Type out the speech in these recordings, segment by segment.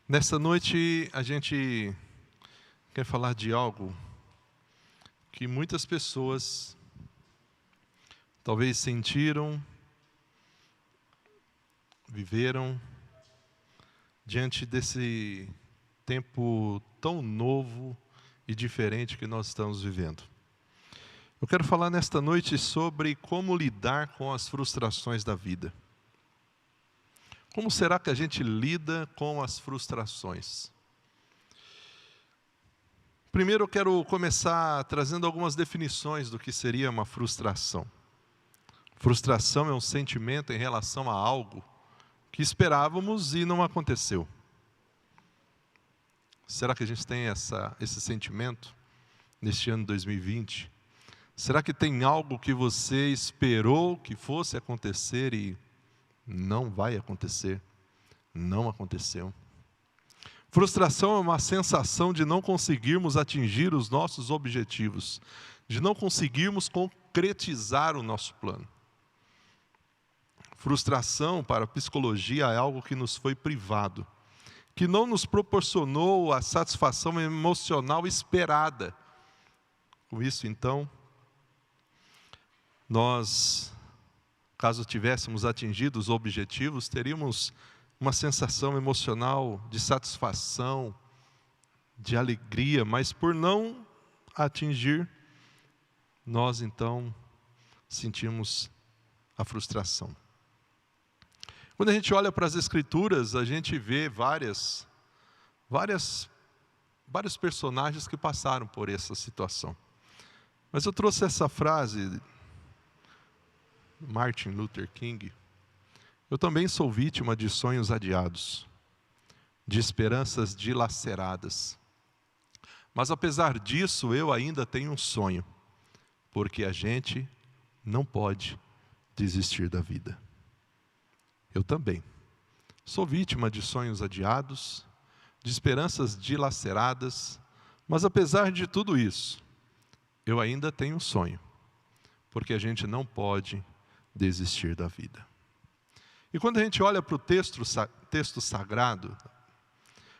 Nesta noite a gente quer falar de algo que muitas pessoas talvez sentiram, viveram diante desse tempo tão novo e diferente que nós estamos vivendo. Eu quero falar nesta noite sobre como lidar com as frustrações da vida. Como será que a gente lida com as frustrações? Primeiro eu quero começar trazendo algumas definições do que seria uma frustração. Frustração é um sentimento em relação a algo que esperávamos e não aconteceu. Será que a gente tem esse sentimento neste ano 2020? Será que tem algo que você esperou que fosse acontecer e não vai acontecer? Não aconteceu. Frustração é uma sensação de não conseguirmos atingir os nossos objetivos, de não conseguirmos concretizar o nosso plano. Frustração, para a psicologia, é algo que nos foi privado, que não nos proporcionou a satisfação emocional esperada. Com isso, então, nós, caso tivéssemos atingido os objetivos, teríamos uma sensação emocional de satisfação, de alegria, mas por não atingir, nós então sentimos a frustração. Quando a gente olha para as Escrituras, a gente vê vários personagens que passaram por essa situação. Mas eu trouxe essa frase, Martin Luther King: eu também sou vítima de sonhos adiados, de esperanças dilaceradas. Mas apesar disso, eu ainda tenho um sonho, porque a gente não pode desistir da vida. Eu também sou vítima de sonhos adiados, de esperanças dilaceradas, mas apesar de tudo isso, eu ainda tenho um sonho, porque a gente não pode desistir da vida. E quando a gente olha para o texto sagrado,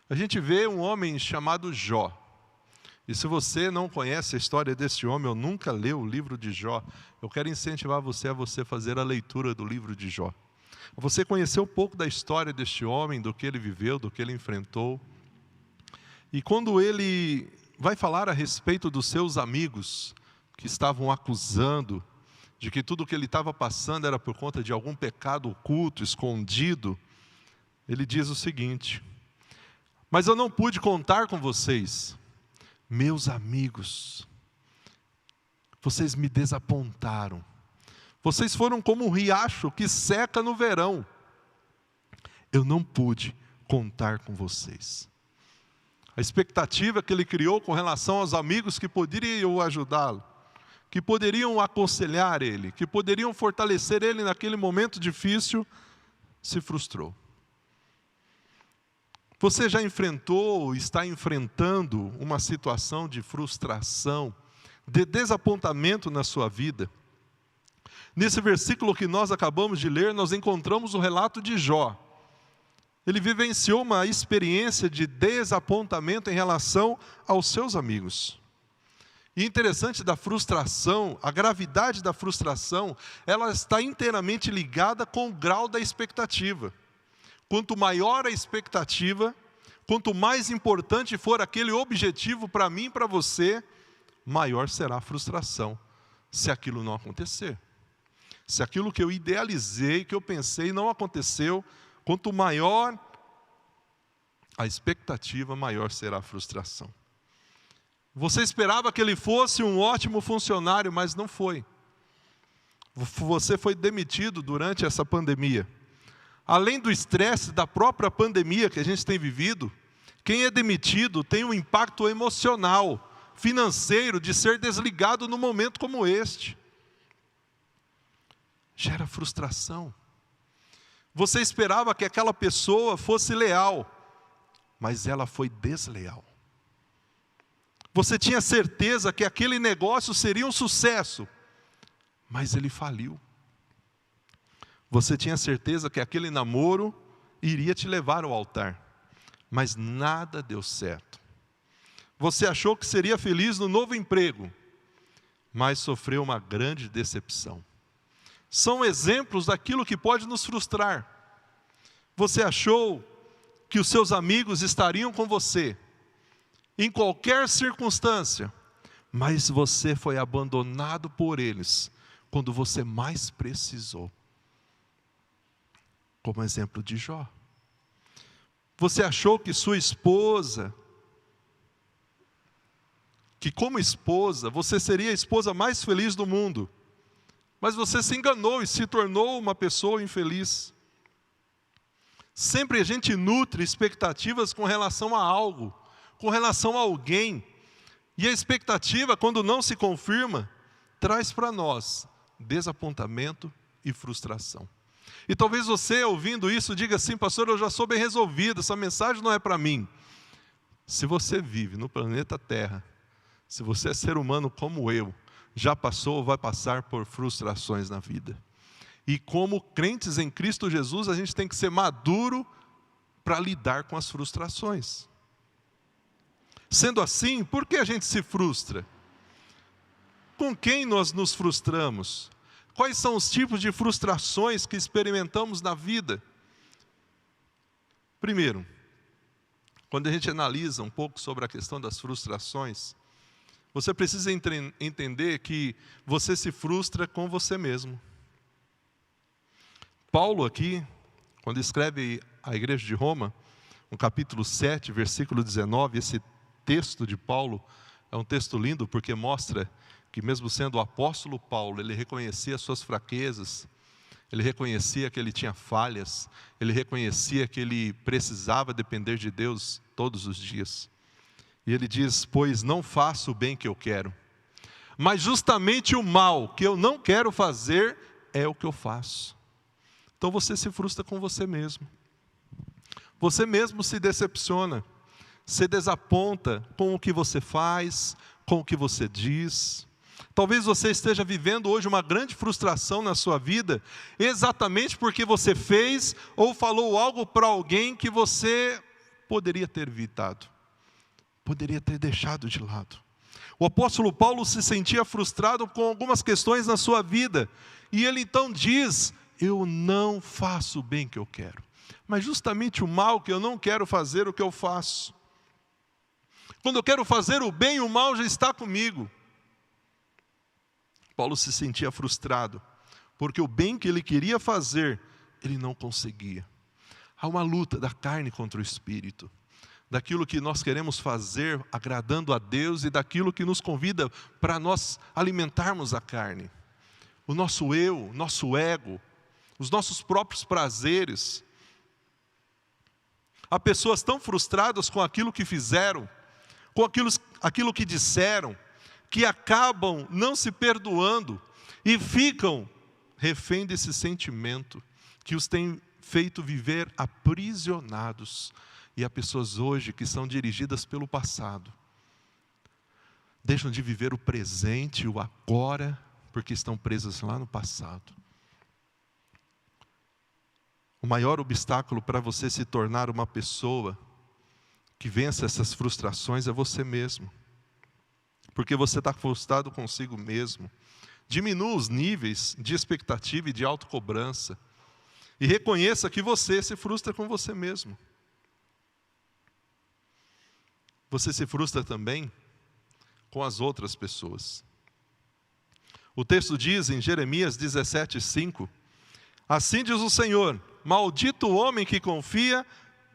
a gente vê um homem chamado Jó. E se você não conhece a história desse homem, ou nunca leu o livro de Jó, eu quero incentivar você a fazer a leitura do livro de Jó. Você conhecer um pouco da história deste homem, do que ele viveu, do que ele enfrentou. E quando ele vai falar a respeito dos seus amigos, que estavam acusando de que tudo o que ele estava passando era por conta de algum pecado oculto, escondido, ele diz o seguinte: mas eu não pude contar com vocês, meus amigos, vocês me desapontaram. Vocês foram como um riacho que seca no verão. Eu não pude contar com vocês. A expectativa que ele criou com relação aos amigos que poderiam ajudá-lo, que poderiam aconselhar ele, que poderiam fortalecer ele naquele momento difícil, se frustrou. Você já enfrentou, está enfrentando uma situação de frustração, de desapontamento na sua vida? Nesse versículo que nós acabamos de ler, nós encontramos o relato de Jó. Ele vivenciou uma experiência de desapontamento em relação aos seus amigos. E interessante da frustração, a gravidade da frustração, ela está inteiramente ligada com o grau da expectativa. Quanto maior a expectativa, quanto mais importante for aquele objetivo para mim e para você, maior será a frustração, se aquilo não acontecer. Se aquilo que eu idealizei, que eu pensei não aconteceu, quanto maior a expectativa, maior será a frustração. Você esperava que ele fosse um ótimo funcionário, mas não foi. Você foi demitido durante essa pandemia. Além do estresse da própria pandemia que a gente tem vivido, quem é demitido tem um impacto emocional, financeiro, de ser desligado num momento como este. Gera frustração. Você esperava que aquela pessoa fosse leal, mas ela foi desleal. Você tinha certeza que aquele negócio seria um sucesso, mas ele faliu. Você tinha certeza que aquele namoro iria te levar ao altar, mas nada deu certo. Você achou que seria feliz no novo emprego, mas sofreu uma grande decepção. São exemplos daquilo que pode nos frustrar. Você achou que os seus amigos estariam com você, em qualquer circunstância, mas você foi abandonado por eles, quando você mais precisou. Como exemplo de Jó. Você achou que sua esposa, que como esposa, você seria a esposa mais feliz do mundo, mas você se enganou e se tornou uma pessoa infeliz. Sempre a gente nutre expectativas com relação a algo, com relação a alguém, e a expectativa, quando não se confirma, traz para nós desapontamento e frustração. E talvez você, ouvindo isso, diga assim: pastor, eu já sou bem resolvido, essa mensagem não é para mim. Se você vive no planeta Terra, se você é ser humano como eu, já passou ou vai passar por frustrações na vida. E como crentes em Cristo Jesus, a gente tem que ser maduro para lidar com as frustrações. Sendo assim, por que a gente se frustra? Com quem nós nos frustramos? Quais são os tipos de frustrações que experimentamos na vida? Primeiro, quando a gente analisa um pouco sobre a questão das frustrações, você precisa entender que você se frustra com você mesmo. Paulo aqui, quando escreve à igreja de Roma, no capítulo 7, versículo 19, esse texto de Paulo é um texto lindo porque mostra que mesmo sendo o apóstolo Paulo, ele reconhecia as suas fraquezas, ele reconhecia que ele tinha falhas, ele reconhecia que ele precisava depender de Deus todos os dias. E ele diz: pois não faço o bem que eu quero, mas justamente o mal que eu não quero fazer é o que eu faço. Então você se frustra com você mesmo. Você mesmo se decepciona, se desaponta com o que você faz, com o que você diz. Talvez você esteja vivendo hoje uma grande frustração na sua vida, exatamente porque você fez ou falou algo para alguém que você poderia ter evitado, poderia ter deixado de lado. O apóstolo Paulo se sentia frustrado com algumas questões na sua vida, e ele então diz: eu não faço o bem que eu quero, mas justamente o mal que eu não quero fazer, o que eu faço. Quando eu quero fazer o bem, o mal já está comigo. Paulo se sentia frustrado, porque o bem que ele queria fazer, ele não conseguia. Há uma luta da carne contra o espírito, daquilo que nós queremos fazer agradando a Deus e daquilo que nos convida para nós alimentarmos a carne. O nosso eu, nosso ego, os nossos próprios prazeres. Há pessoas tão frustradas com aquilo que fizeram, com aquilo que disseram, que acabam não se perdoando e ficam refém desse sentimento que os tem feito viver aprisionados. E há pessoas hoje que são dirigidas pelo passado, deixam de viver o presente, o agora, porque estão presas lá no passado. O maior obstáculo para você se tornar uma pessoa que vença essas frustrações é você mesmo. Porque você está frustrado consigo mesmo. Diminua os níveis de expectativa e de autocobrança. E reconheça que você se frustra com você mesmo. Você se frustra também com as outras pessoas. O texto diz em Jeremias 17:5: assim diz o Senhor: maldito o homem que confia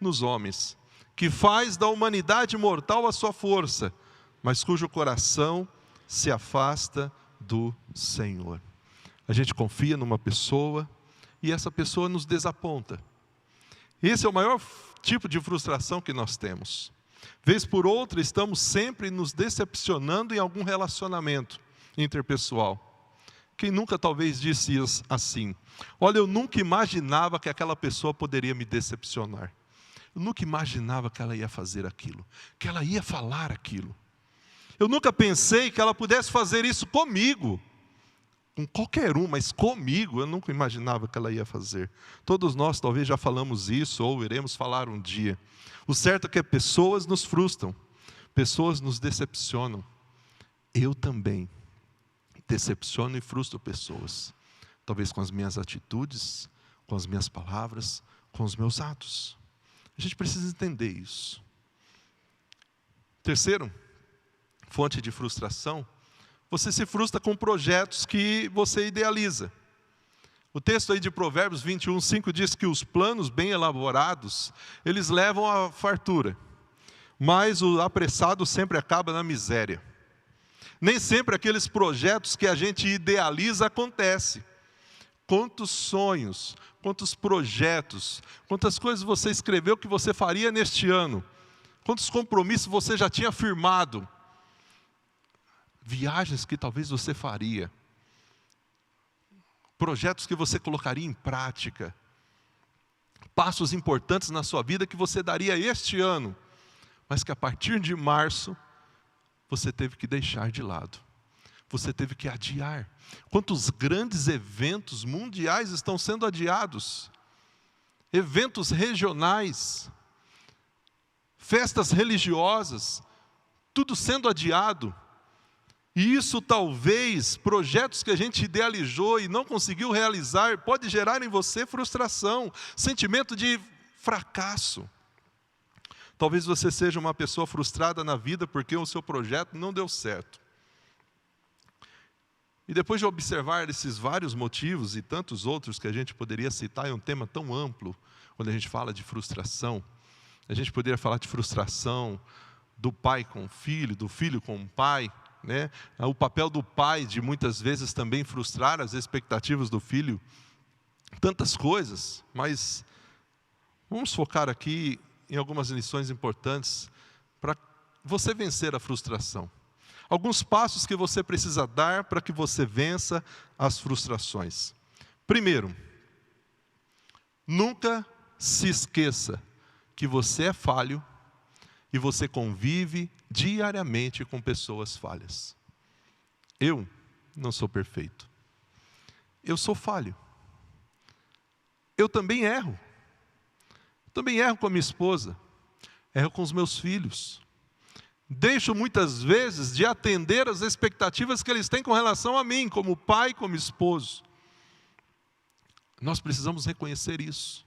nos homens, que faz da humanidade mortal a sua força, mas cujo coração se afasta do Senhor. A gente confia numa pessoa e essa pessoa nos desaponta. Esse é o maior tipo de frustração que nós temos. Vez por outra, estamos sempre nos decepcionando em algum relacionamento interpessoal. Quem nunca talvez disse assim: olha, eu nunca imaginava que aquela pessoa poderia me decepcionar. Eu nunca imaginava que ela ia fazer aquilo, que ela ia falar aquilo. Eu nunca pensei que ela pudesse fazer isso comigo. com qualquer um, mas comigo eu nunca imaginava que ela ia fazer. Todos nós talvez já falamos isso, ou iremos falar um dia. O certo é que pessoas nos frustram, pessoas nos decepcionam. Eu também decepciono e frustro pessoas, talvez com as minhas atitudes, com as minhas palavras, com os meus atos. A gente precisa entender isso. Terceiro, fonte de frustração, você se frustra com projetos que você idealiza. O texto aí de Provérbios 21:5 diz que os planos bem elaborados, eles levam à fartura, mas o apressado sempre acaba na miséria. Nem sempre aqueles projetos que a gente idealiza acontecem. Quantos sonhos, quantos projetos, quantas coisas você escreveu que você faria neste ano, quantos compromissos você já tinha firmado, viagens que talvez você faria, projetos que você colocaria em prática, passos importantes na sua vida que você daria este ano, mas que a partir de março, você teve que deixar de lado, você teve que adiar. Quantos grandes eventos mundiais estão sendo adiados, eventos regionais, festas religiosas, tudo sendo adiado. E isso talvez, projetos que a gente idealizou e não conseguiu realizar, pode gerar em você frustração, sentimento de fracasso. Talvez você seja uma pessoa frustrada na vida porque o seu projeto não deu certo. E depois de observar esses vários motivos e tantos outros que a gente poderia citar, é um tema tão amplo, quando a gente fala de frustração. A gente poderia falar de frustração do pai com o filho, do filho com o pai, né? O papel do pai de muitas vezes também frustrar as expectativas do filho. Tantas coisas, mas vamos focar aqui em algumas lições importantes para você vencer a frustração. Alguns passos que você precisa dar para que você vença as frustrações. Primeiro, nunca se esqueça que você é falho e você convive diariamente com pessoas falhas. Eu não sou perfeito. Eu sou falho. Eu também erro. Também erro com a minha esposa. Erro com os meus filhos. Deixo muitas vezes de atender às expectativas que eles têm com relação a mim, como pai, como esposo. Nós precisamos reconhecer isso,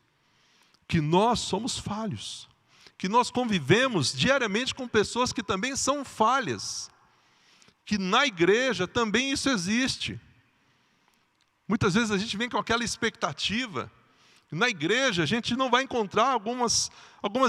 que nós somos falhos, que nós convivemos diariamente com pessoas que também são falhas, que na igreja também isso existe. Muitas vezes a gente vem com aquela expectativa. Na igreja a gente não vai encontrar algumas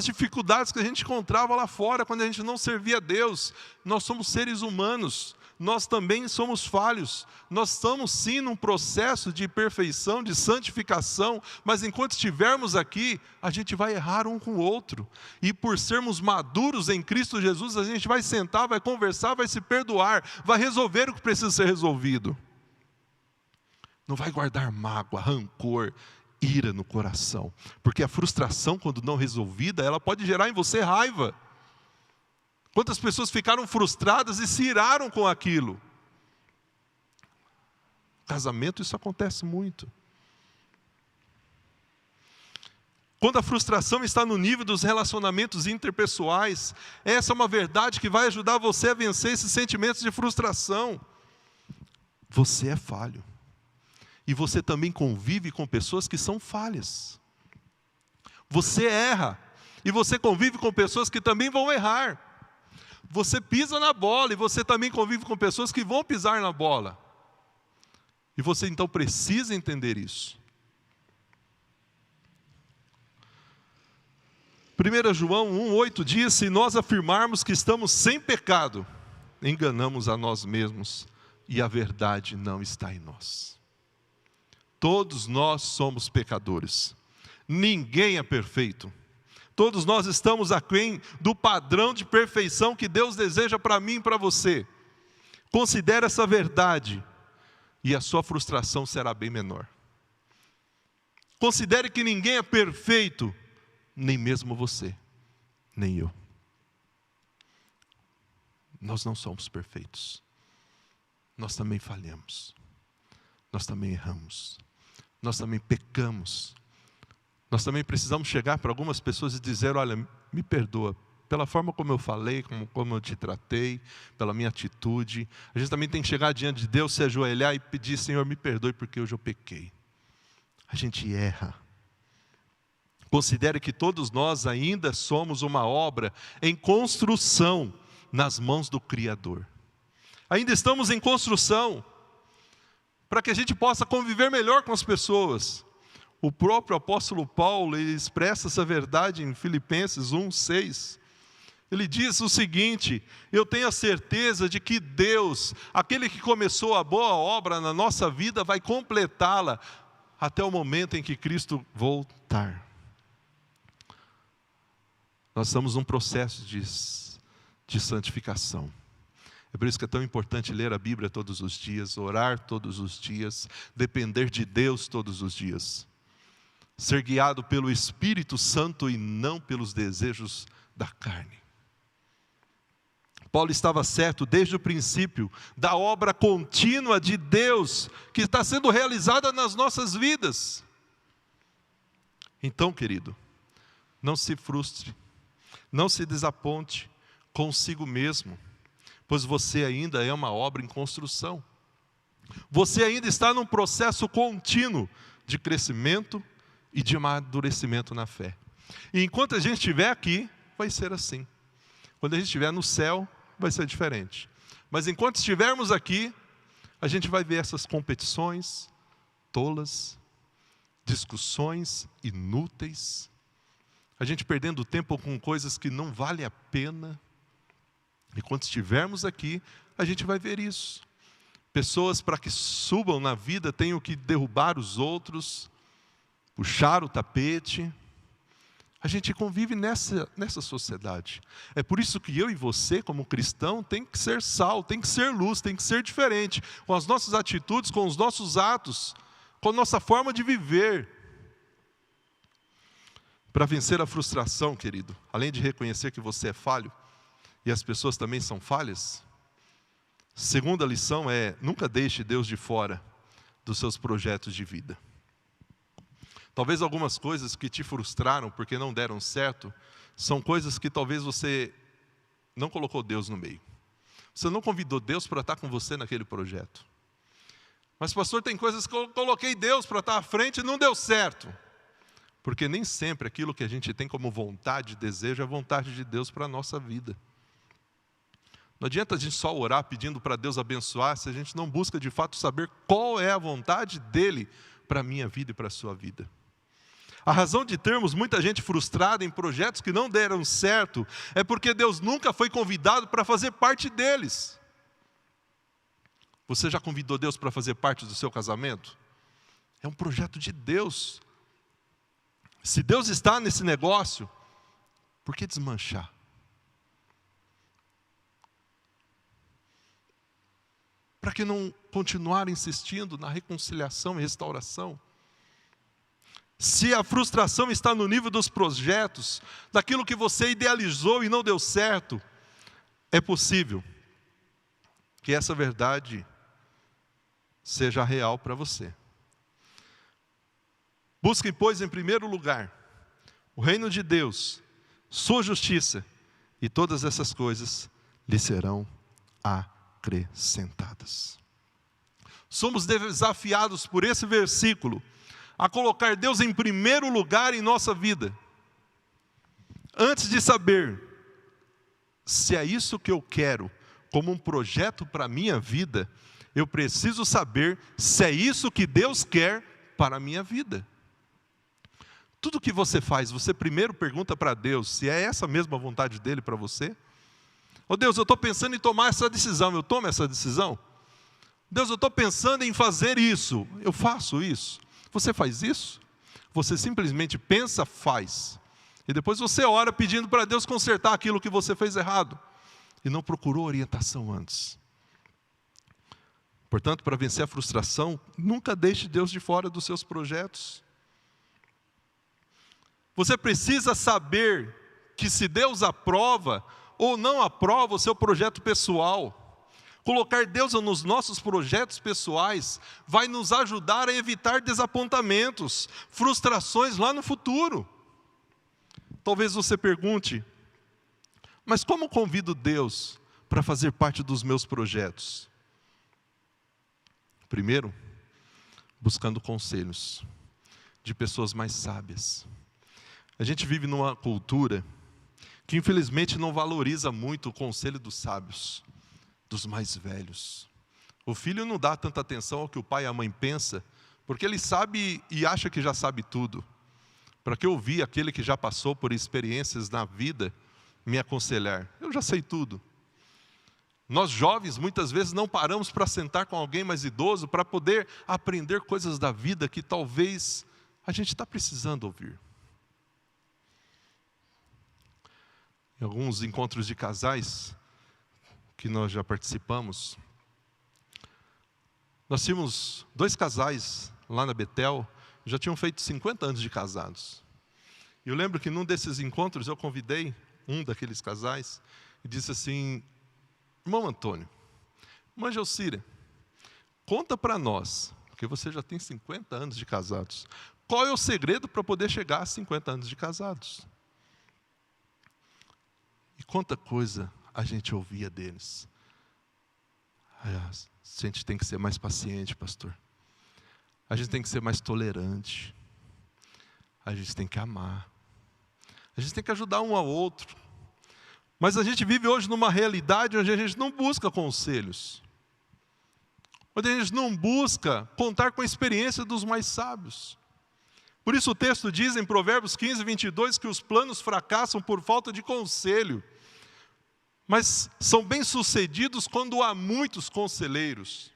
dificuldades que a gente encontrava lá fora quando a gente não servia a Deus. Nós somos seres humanos, nós também somos falhos. Nós estamos sim num processo de perfeição, de santificação, mas enquanto estivermos aqui, a gente vai errar um com o outro. E por sermos maduros em Cristo Jesus, a gente vai sentar, vai conversar, vai se perdoar, vai resolver o que precisa ser resolvido. Não vai guardar mágoa, rancor, ira no coração, porque a frustração, quando não resolvida, ela pode gerar em você raiva. Quantas pessoas ficaram frustradas e se iraram com aquilo? No casamento isso acontece muito. Quando a frustração está no nível dos relacionamentos interpessoais, essa é uma verdade que vai ajudar você a vencer esses sentimentos de frustração. Você é falho. E você também convive com pessoas que são falhas. Você erra. E você convive com pessoas que também vão errar. Você pisa na bola e você também convive com pessoas que vão pisar na bola. E você então precisa entender isso. 1 João 1,8 diz: se nós afirmarmos que estamos sem pecado, enganamos a nós mesmos e a verdade não está em nós. Todos nós somos pecadores. Ninguém é perfeito. Todos nós estamos aquém do padrão de perfeição que Deus deseja para mim e para você. Considere essa verdade e a sua frustração será bem menor. Considere que ninguém é perfeito, nem mesmo você, nem eu. Nós não somos perfeitos. Nós também falhamos. nós também erramos, nós também pecamos. Nós também precisamos chegar para algumas pessoas e dizer: olha, me perdoa pela forma como eu falei, como eu te tratei, pela minha atitude. A gente também tem que chegar diante de Deus, se ajoelhar e pedir: Senhor, me perdoe porque hoje eu pequei. A gente erra. Considere que todos nós ainda somos uma obra em construção nas mãos do Criador. Ainda estamos em construção, para que a gente possa conviver melhor com as pessoas. O próprio apóstolo Paulo, ele expressa essa verdade em Filipenses 1:6. Ele diz o seguinte: eu tenho a certeza de que Deus, aquele que começou a boa obra na nossa vida, vai completá-la até o momento em que Cristo voltar. Nós estamos num processo de santificação. É por isso que é tão importante ler a Bíblia todos os dias, orar todos os dias, depender de Deus todos os dias. Ser guiado pelo Espírito Santo e não pelos desejos da carne. Paulo estava certo desde o princípio da obra contínua de Deus que está sendo realizada nas nossas vidas. Então, querido, não se frustre, não se desaponte consigo mesmo, pois você ainda é uma obra em construção. Você ainda está num processo contínuo de crescimento e de amadurecimento na fé. E enquanto a gente estiver aqui, vai ser assim. Quando a gente estiver no céu, vai ser diferente. Mas enquanto estivermos aqui, a gente vai ver essas competições tolas, discussões inúteis, a gente perdendo tempo com coisas que não valem a pena. E quando estivermos aqui, a gente vai ver isso. Pessoas, para que subam na vida, tenham que derrubar os outros, puxar o tapete. A gente convive nessa sociedade. É por isso que eu e você, como cristão, tem que ser sal, tem que ser luz, tem que ser diferente. Com as nossas atitudes, com os nossos atos, com a nossa forma de viver. Para vencer a frustração, querido, além de reconhecer que você é falho, e as pessoas também são falhas, segunda lição é: nunca deixe Deus de fora dos seus projetos de vida. Talvez algumas coisas que te frustraram porque não deram certo, são coisas que talvez você não colocou Deus no meio. Você não convidou Deus para estar com você naquele projeto. Mas pastor, tem coisas que eu coloquei Deus para estar à frente e não deu certo. Porque nem sempre aquilo que a gente tem como vontade, desejo, é a vontade de Deus para a nossa vida. Não adianta a gente só orar pedindo para Deus abençoar, se a gente não busca de fato saber qual é a vontade dEle para a minha vida e para a sua vida. A razão de termos muita gente frustrada em projetos que não deram certo é porque Deus nunca foi convidado para fazer parte deles. Você já convidou Deus para fazer parte do seu casamento? É um projeto de Deus. Se Deus está nesse negócio, por que desmanchar? Para que não continuar insistindo na reconciliação e restauração? Se a frustração está no nível dos projetos, daquilo que você idealizou e não deu certo, é possível que essa verdade seja real para você. Busquem, pois, em primeiro lugar, o reino de Deus, sua justiça, e todas essas coisas lhe serão acrescentadas. Somos desafiados por esse versículo a colocar Deus em primeiro lugar em nossa vida. Antes de saber se é isso que eu quero como um projeto para a minha vida, eu preciso saber se é isso que Deus quer para a minha vida. Tudo que você faz, você primeiro pergunta para Deus se é essa mesma vontade dEle para você? Oh Deus, eu estou pensando em tomar essa decisão, eu tomo essa decisão? Deus, eu estou pensando em fazer isso, eu faço isso? Você faz isso? Você simplesmente pensa, faz. E depois você ora pedindo para Deus consertar aquilo que você fez errado. E não procurou orientação antes. Portanto, para vencer a frustração, nunca deixe Deus de fora dos seus projetos. Você precisa saber que se Deus aprova ou não aprova o seu projeto pessoal. Colocar Deus nos nossos projetos pessoais vai nos ajudar a evitar desapontamentos, frustrações lá no futuro. Talvez você pergunte, mas como convido Deus para fazer parte dos meus projetos? Primeiro, buscando conselhos de pessoas mais sábias. A gente vive numa cultura que infelizmente não valoriza muito o conselho dos sábios, dos mais velhos. O filho não dá tanta atenção ao que o pai e a mãe pensam, porque ele sabe e acha que já sabe tudo. Para que ouvir aquele que já passou por experiências na vida me aconselhar? Eu já sei tudo. Nós jovens muitas vezes não paramos para sentar com alguém mais idoso para poder aprender coisas da vida que talvez a gente está precisando ouvir. Em alguns encontros de casais que nós já participamos, nós tínhamos 2 casais lá na Betel, já tinham feito 50 anos de casados. E eu lembro que num desses encontros eu convidei um daqueles casais e disse assim: irmão Antônio, irmã Gelcíria, conta para nós, porque você já tem 50 anos de casados, qual é o segredo para poder chegar a 50 anos de casados? E quanta coisa a gente ouvia deles. A gente tem que ser mais paciente, pastor. A gente tem que ser mais tolerante. A gente tem que amar. A gente tem que ajudar um ao outro. Mas a gente vive hoje numa realidade onde a gente não busca conselhos. Onde a gente não busca contar com a experiência dos mais sábios. Por isso o texto diz em Provérbios 15, 22, que os planos fracassam por falta de conselho. Mas são bem-sucedidos quando há muitos conselheiros.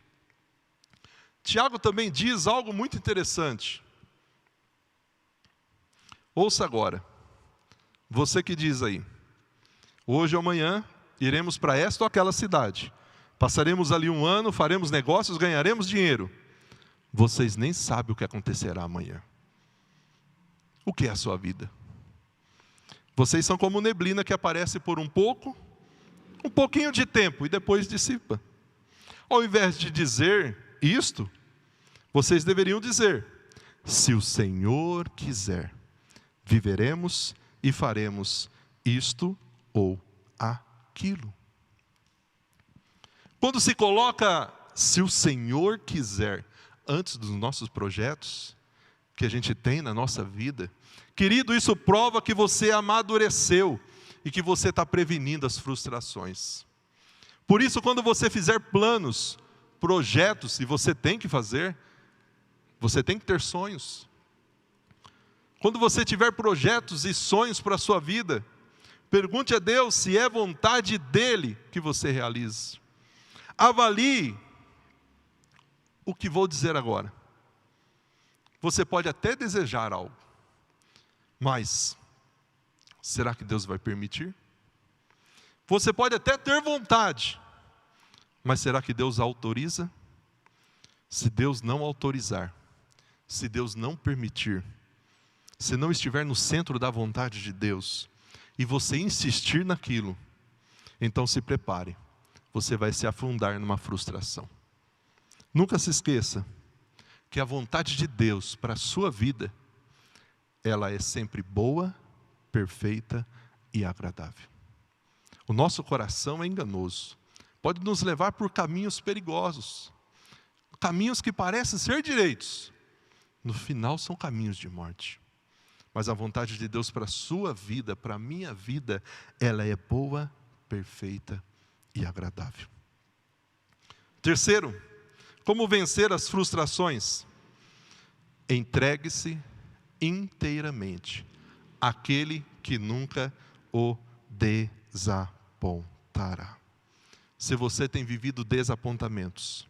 Tiago também diz algo muito interessante. Ouça agora. Você que diz aí, hoje ou amanhã iremos para esta ou aquela cidade. Passaremos ali 1 ano, faremos negócios, ganharemos dinheiro. Vocês nem sabem o que acontecerá amanhã. O que é a sua vida? Vocês são como neblina que aparece por um pouquinho de tempo e depois dissipa. Ao invés de dizer isto, vocês deveriam dizer: se o Senhor quiser, viveremos e faremos isto ou aquilo. Quando se coloca se o Senhor quiser antes dos nossos projetos que a gente tem na nossa vida, querido, isso prova que você amadureceu e que você está prevenindo as frustrações. Por isso, quando você fizer planos, projetos, e você tem que fazer, você tem que ter sonhos. Quando você tiver projetos e sonhos para a sua vida, pergunte a Deus se é vontade dEle que você realize. Avalie o que vou dizer agora. Você pode até desejar algo, mas será que Deus vai permitir? Você pode até ter vontade, mas será que Deus autoriza? Se Deus não autorizar, se Deus não permitir, se não estiver no centro da vontade de Deus, e você insistir naquilo, então se prepare, você vai se afundar numa frustração. Nunca se esqueça que a vontade de Deus para a sua vida, ela é sempre boa, perfeita e agradável. O nosso coração é enganoso, pode nos levar por caminhos perigosos, caminhos que parecem ser direitos, no final são caminhos de morte. Mas a vontade de Deus para a sua vida, para a minha vida, ela é boa, perfeita e agradável. Terceiro, como vencer as frustrações? Entregue-se inteiramente àquele que nunca o desapontará. Se você tem vivido desapontamentos,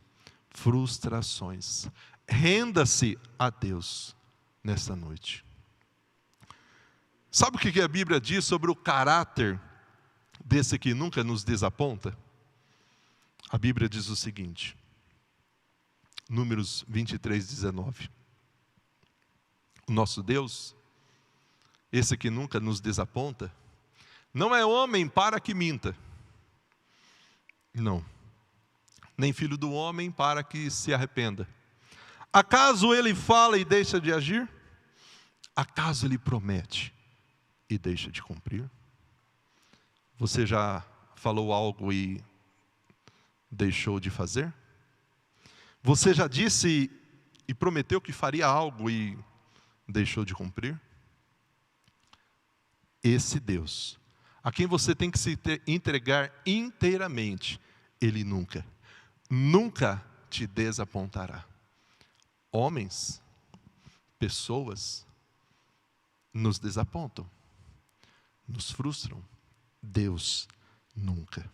frustrações, renda-se a Deus nesta noite. Sabe o que a Bíblia diz sobre o caráter desse que nunca nos desaponta? A Bíblia diz o seguinte, Números 23, 19. O nosso Deus, esse que nunca nos desaponta, não é homem para que minta. Não. nem filho do homem para que se arrependa. Acaso ele fala e deixa de agir? Acaso ele promete e deixa de cumprir? Você já falou algo e deixou de fazer? Você já disse e prometeu que faria algo e deixou de cumprir? Esse Deus, a quem você tem que se entregar inteiramente, Ele nunca te desapontará. Homens, pessoas, nos desapontam, nos frustram. Deus nunca.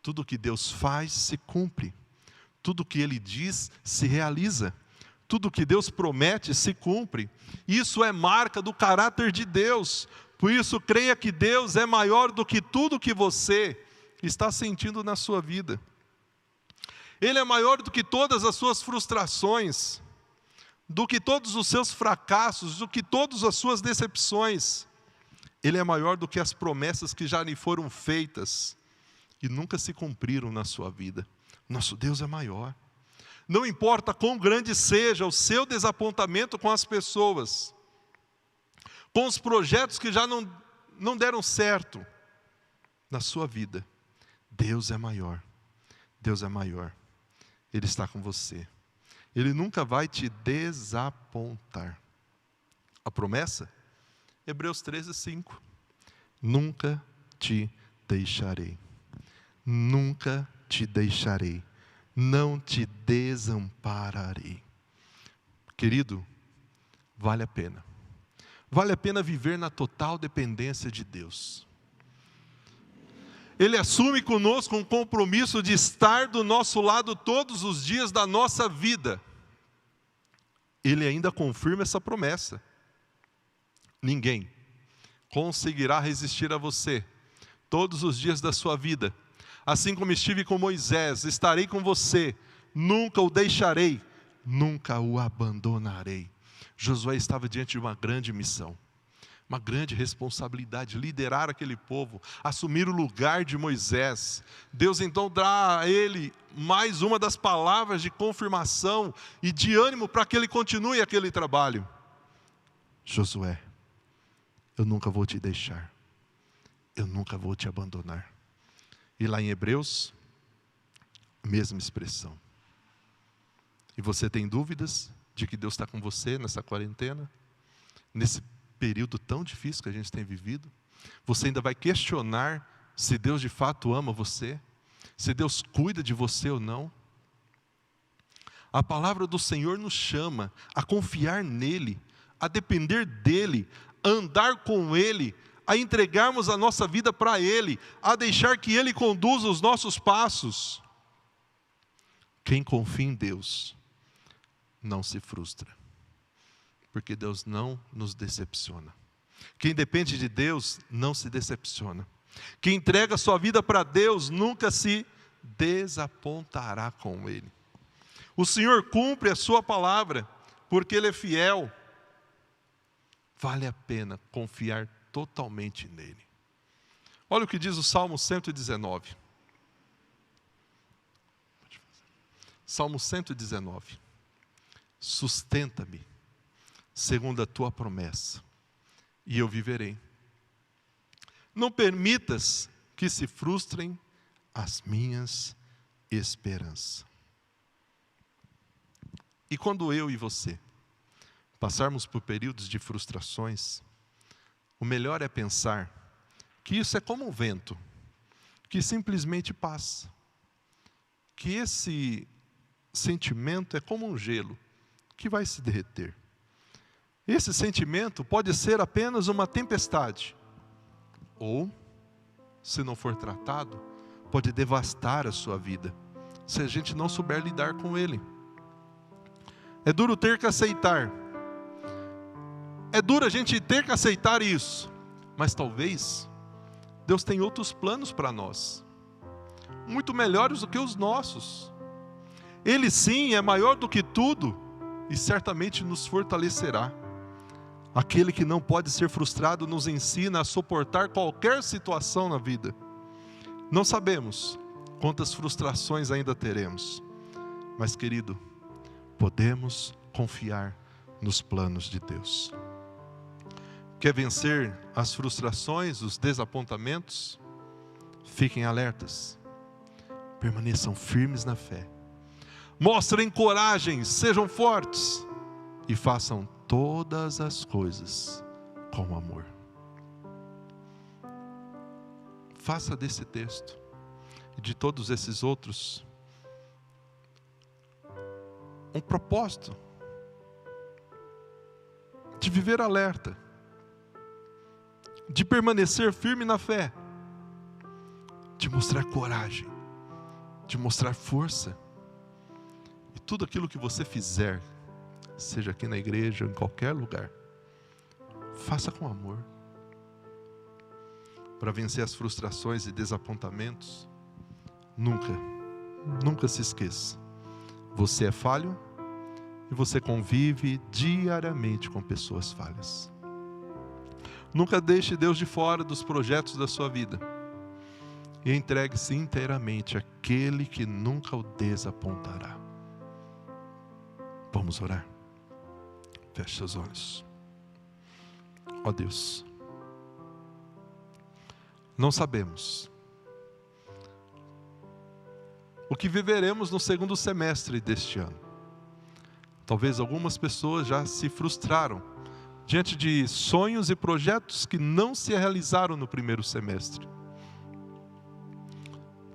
Tudo que Deus faz se cumpre. Tudo que Ele diz se realiza. Tudo que Deus promete se cumpre. Isso é marca do caráter de Deus. Por isso, creia que Deus é maior do que tudo que você está sentindo na sua vida. Ele é maior do que todas as suas frustrações, do que todos os seus fracassos, do que todas as suas decepções. Ele é maior do que as promessas que já lhe foram feitas e nunca se cumpriram na sua vida. Nosso Deus é maior. Não importa quão grande seja o seu desapontamento com as pessoas, com os projetos que já não deram certo na sua vida, Deus é maior. Deus é maior. Ele está com você. Ele nunca vai te desapontar. A promessa? Hebreus 13:5. Nunca te deixarei. Nunca te deixarei. Não te desampararei. Querido, vale a pena. Vale a pena viver na total dependência de Deus. Ele assume conosco um compromisso de estar do nosso lado todos os dias da nossa vida. Ele ainda confirma essa promessa. Ninguém conseguirá resistir a você todos os dias da sua vida. Assim como estive com Moisés, estarei com você, nunca o deixarei, nunca o abandonarei. Josué estava diante de uma grande missão, uma grande responsabilidade, liderar aquele povo, assumir o lugar de Moisés. Deus então dá a ele mais uma das palavras de confirmação e de ânimo para que ele continue aquele trabalho. Josué, eu nunca vou te deixar, eu nunca vou te abandonar. E lá em Hebreus, a mesma expressão. E você tem dúvidas de que Deus está com você nessa quarentena? Nesse período tão difícil que a gente tem vivido? Você ainda vai questionar se Deus de fato ama você? Se Deus cuida de você ou não? A palavra do Senhor nos chama a confiar nele, a depender dele, a andar com ele, a entregarmos a nossa vida para Ele, a deixar que Ele conduza os nossos passos. Quem confia em Deus não se frustra, porque Deus não nos decepciona. Quem depende de Deus não se decepciona. Quem entrega a sua vida para Deus nunca se desapontará com Ele. O Senhor cumpre a sua palavra, porque Ele é fiel. Vale a pena confiar totalmente nele. Olha o que diz o Salmo 119. Salmo 119. Sustenta-me, segundo a tua promessa, e eu viverei. Não permitas que se frustrem as minhas esperanças. E quando eu e você passarmos por períodos de frustrações, o melhor é pensar que isso é como um vento, que simplesmente passa. Que esse sentimento é como um gelo, que vai se derreter. Esse sentimento pode ser apenas uma tempestade, ou, se não for tratado, pode devastar a sua vida, se a gente não souber lidar com ele. É duro ter que aceitar. É duro a gente ter que aceitar isso, mas talvez Deus tenha outros planos para nós, muito melhores do que os nossos. Ele sim é maior do que tudo e certamente nos fortalecerá. Aquele que não pode ser frustrado nos ensina a suportar qualquer situação na vida. Não sabemos quantas frustrações ainda teremos. Mas, querido, podemos confiar nos planos de Deus. Quer vencer as frustrações, os desapontamentos? Fiquem alertas. Permaneçam firmes na fé. Mostrem coragem, sejam fortes e façam todas as coisas com amor. Faça desse texto e de todos esses outros um propósito de viver alerta, de permanecer firme na fé, de mostrar coragem, de mostrar força. E tudo aquilo que você fizer, seja aqui na igreja ou em qualquer lugar, faça com amor. Para vencer as frustrações e desapontamentos, nunca se esqueça. Você é falho e você convive diariamente com pessoas falhas. Nunca deixe Deus de fora dos projetos da sua vida. E entregue-se inteiramente àquele que nunca o desapontará. Vamos orar? Feche seus olhos. Ó Deus, não sabemos o que viveremos no segundo semestre deste ano. Talvez algumas pessoas já se frustraram diante de sonhos e projetos que não se realizaram no primeiro semestre.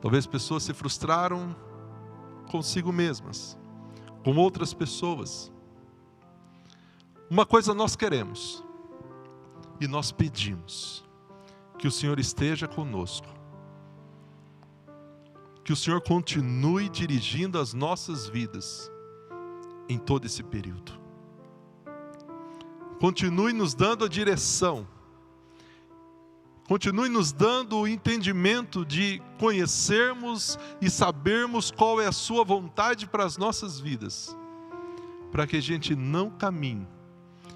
Talvez pessoas se frustraram consigo mesmas, com outras pessoas. Uma coisa nós queremos e nós pedimos: que o Senhor esteja conosco, que o Senhor continue dirigindo as nossas vidas em todo esse período. Continue nos dando a direção, continue nos dando o entendimento de conhecermos e sabermos qual é a sua vontade para as nossas vidas, para que a gente não caminhe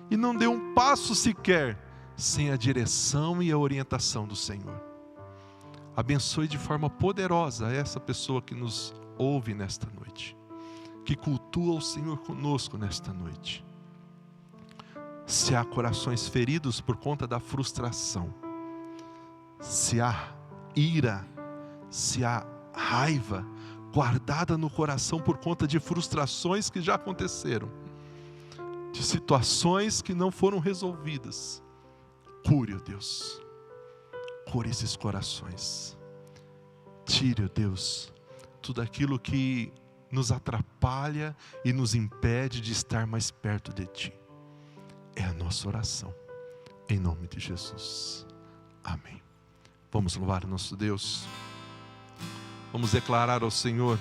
e não dê um passo sequer sem a direção e a orientação do Senhor. Abençoe de forma poderosa essa pessoa que nos ouve nesta noite, que cultua o Senhor conosco nesta noite. Se há corações feridos por conta da frustração, se há ira, se há raiva guardada no coração por conta de frustrações que já aconteceram, de situações que não foram resolvidas, cure, ó Deus, cure esses corações. Tire, ó Deus, tudo aquilo que nos atrapalha e nos impede de estar mais perto de Ti. É a nossa oração, em nome de Jesus. Amém. Vamos louvar o nosso Deus. Vamos declarar ao Senhor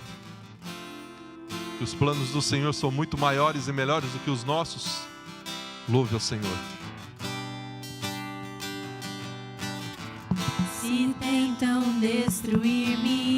que os planos do Senhor são muito maiores e melhores do que os nossos. Louve ao Senhor. Se tentam destruir-me,